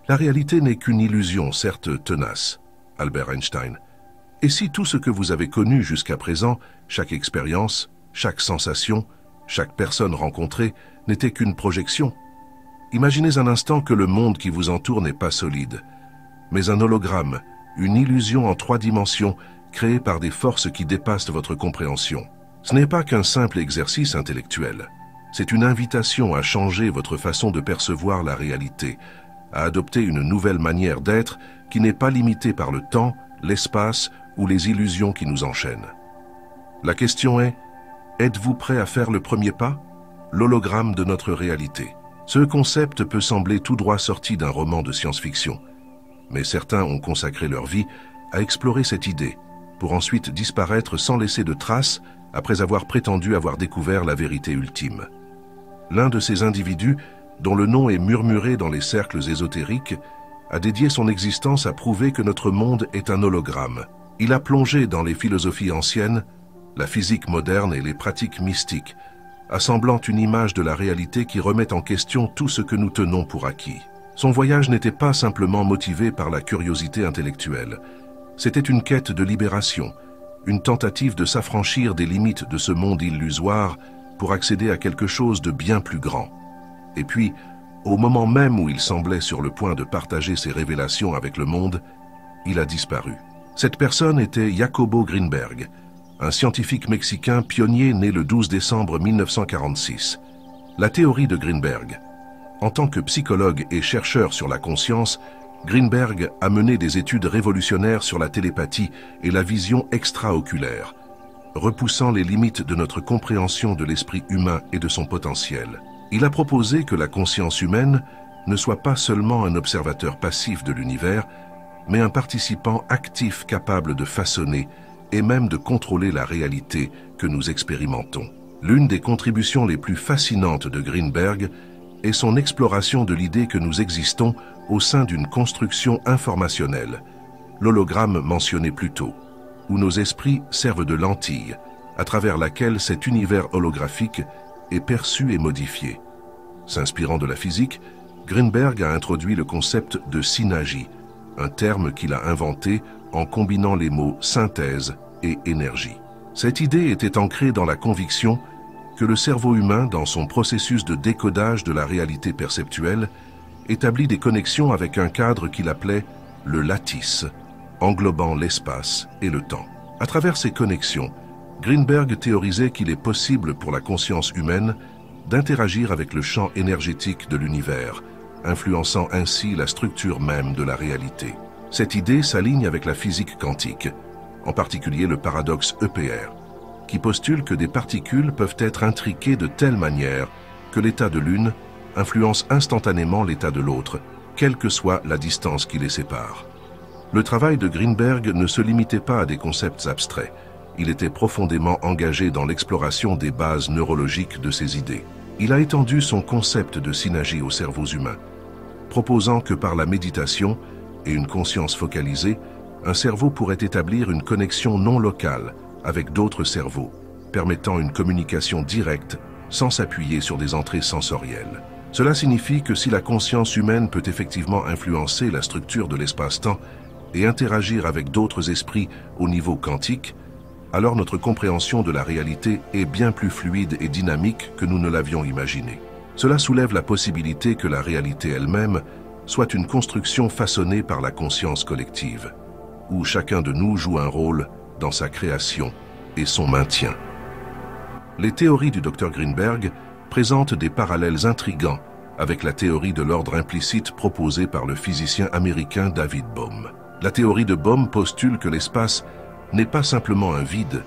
La réalité n'est qu'une illusion, certes tenace, Albert Einstein. Et si tout ce que vous avez connu jusqu'à présent, chaque expérience, chaque sensation, chaque personne rencontrée, n'était qu'une projection? Imaginez un instant que le monde qui vous entoure n'est pas solide, mais un hologramme, une illusion en 3 dimensions, créée par des forces qui dépassent votre compréhension. Ce n'est pas qu'un simple exercice intellectuel, c'est une invitation à changer votre façon de percevoir la réalité, à adopter une nouvelle manière d'être qui n'est pas limitée par le temps, l'espace ou les illusions qui nous enchaînent. La question est, êtes-vous prêt à faire le premier pas? L'hologramme de notre réalité. Ce concept peut sembler tout droit sorti d'un roman de science-fiction, mais certains ont consacré leur vie à explorer cette idée, pour ensuite disparaître sans laisser de traces après avoir prétendu avoir découvert la vérité ultime. L'un de ces individus, dont le nom est murmuré dans les cercles ésotériques, a dédié son existence à prouver que notre monde est un hologramme. Il a plongé dans les philosophies anciennes, la physique moderne et les pratiques mystiques, assemblant une image de la réalité qui remet en question tout ce que nous tenons pour acquis. Son voyage n'était pas simplement motivé par la curiosité intellectuelle. C'était une quête de libération, une tentative de s'affranchir des limites de ce monde illusoire pour accéder à quelque chose de bien plus grand. Et puis, au moment même où il semblait sur le point de partager ses révélations avec le monde, il a disparu. Cette personne était Jacobo Greenberg, un scientifique mexicain pionnier né le 12 décembre 1946. La théorie de Greenberg. En tant que psychologue et chercheur sur la conscience, Greenberg a mené des études révolutionnaires sur la télépathie et la vision extraoculaire, repoussant les limites de notre compréhension de l'esprit humain et de son potentiel. Il a proposé que la conscience humaine ne soit pas seulement un observateur passif de l'univers, mais un participant actif capable de façonner et même de contrôler la réalité que nous expérimentons. L'une des contributions les plus fascinantes de Greenberg est son exploration de l'idée que nous existons au sein d'une construction informationnelle, l'hologramme mentionné plus tôt, où nos esprits servent de lentille, à travers laquelle cet univers holographique est perçu et modifié. S'inspirant de la physique, Greenberg a introduit le concept de synergie, un terme qu'il a inventé en combinant les mots synthèse et énergie. Cette idée était ancrée dans la conviction que le cerveau humain, dans son processus de décodage de la réalité perceptuelle, établit des connexions avec un cadre qu'il appelait le lattice, englobant l'espace et le temps. À travers ces connexions, Greenberg théorisait qu'il est possible pour la conscience humaine d'interagir avec le champ énergétique de l'univers, influençant ainsi la structure même de la réalité. Cette idée s'aligne avec la physique quantique, en particulier le paradoxe EPR, qui postule que des particules peuvent être intriquées de telle manière que l'état de l'une influence instantanément l'état de l'autre, quelle que soit la distance qui les sépare. Le travail de Greenberg ne se limitait pas à des concepts abstraits. Il était profondément engagé dans l'exploration des bases neurologiques de ces idées. Il a étendu son concept de synergie aux cerveaux humains, proposant que par la méditation et une conscience focalisée, un cerveau pourrait établir une connexion non locale avec d'autres cerveaux, permettant une communication directe sans s'appuyer sur des entrées sensorielles. Cela signifie que si la conscience humaine peut effectivement influencer la structure de l'espace-temps et interagir avec d'autres esprits au niveau quantique, alors notre compréhension de la réalité est bien plus fluide et dynamique que nous ne l'avions imaginé. Cela soulève la possibilité que la réalité elle-même soit une construction façonnée par la conscience collective, où chacun de nous joue un rôle dans sa création et son maintien. Les théories du Dr Greenberg présentent des parallèles intrigants avec la théorie de l'ordre implicite proposée par le physicien américain David Bohm. La théorie de Bohm postule que l'espace n'est pas simplement un vide,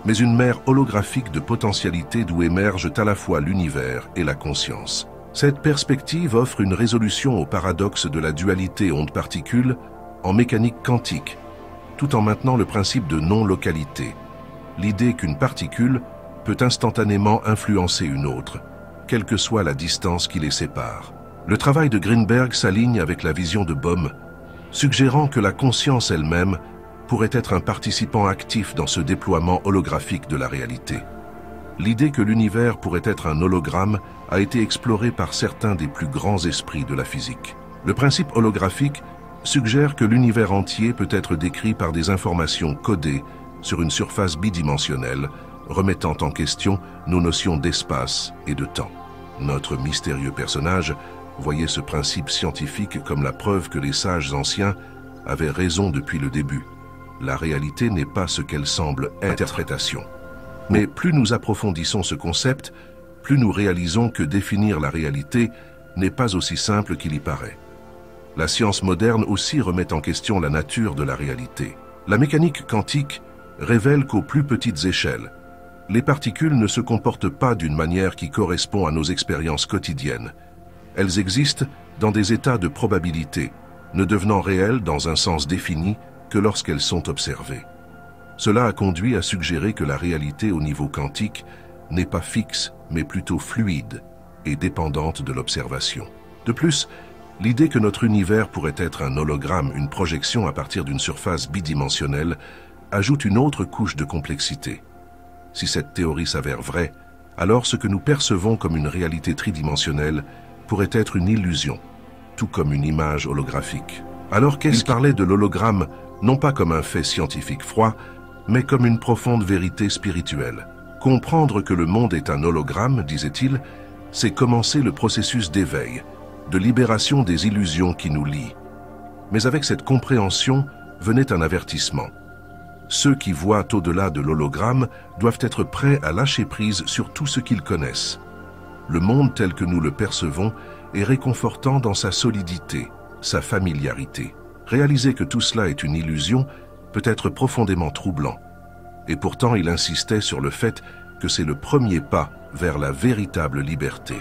mais une mer holographique de potentialités d'où émergent à la fois l'univers et la conscience. Cette perspective offre une résolution au paradoxe de la dualité onde-particule en mécanique quantique, tout en maintenant le principe de non-localité, l'idée qu'une particule peut instantanément influencer une autre, quelle que soit la distance qui les sépare. Le travail de Greenberg s'aligne avec la vision de Bohm, suggérant que la conscience elle-même pourrait être un participant actif dans ce déploiement holographique de la réalité. L'idée que l'univers pourrait être un hologramme a été explorée par certains des plus grands esprits de la physique. Le principe holographique suggère que l'univers entier peut être décrit par des informations codées sur une surface bidimensionnelle, remettant en question nos notions d'espace et de temps. Notre mystérieux personnage voyait ce principe scientifique comme la preuve que les sages anciens avaient raison depuis le début. La réalité n'est pas ce qu'elle semble être. Interprétation. Mais plus nous approfondissons ce concept, plus nous réalisons que définir la réalité n'est pas aussi simple qu'il y paraît. La science moderne aussi remet en question la nature de la réalité. La mécanique quantique révèle qu'aux plus petites échelles, les particules ne se comportent pas d'une manière qui correspond à nos expériences quotidiennes. Elles existent dans des états de probabilité, ne devenant réelles dans un sens défini que lorsqu'elles sont observées. Cela a conduit à suggérer que la réalité au niveau quantique n'est pas fixe, mais plutôt fluide et dépendante de l'observation. De plus, l'idée que notre univers pourrait être un hologramme, une projection à partir d'une surface bidimensionnelle, ajoute une autre couche de complexité. Si cette théorie s'avère vraie, alors ce que nous percevons comme une réalité tridimensionnelle pourrait être une illusion, tout comme une image holographique. Alors qu'est-ce qu'il parlait de l'hologramme, non pas comme un fait scientifique froid, mais comme une profonde vérité spirituelle. Comprendre que le monde est un hologramme, disait-il, c'est commencer le processus d'éveil, de libération des illusions qui nous lient. Mais avec cette compréhension venait un avertissement. Ceux qui voient au-delà de l'hologramme doivent être prêts à lâcher prise sur tout ce qu'ils connaissent. Le monde tel que nous le percevons est réconfortant dans sa solidité, sa familiarité. Réaliser que tout cela est une illusion peut être profondément troublant. Et pourtant, il insistait sur le fait que c'est le premier pas vers la véritable liberté.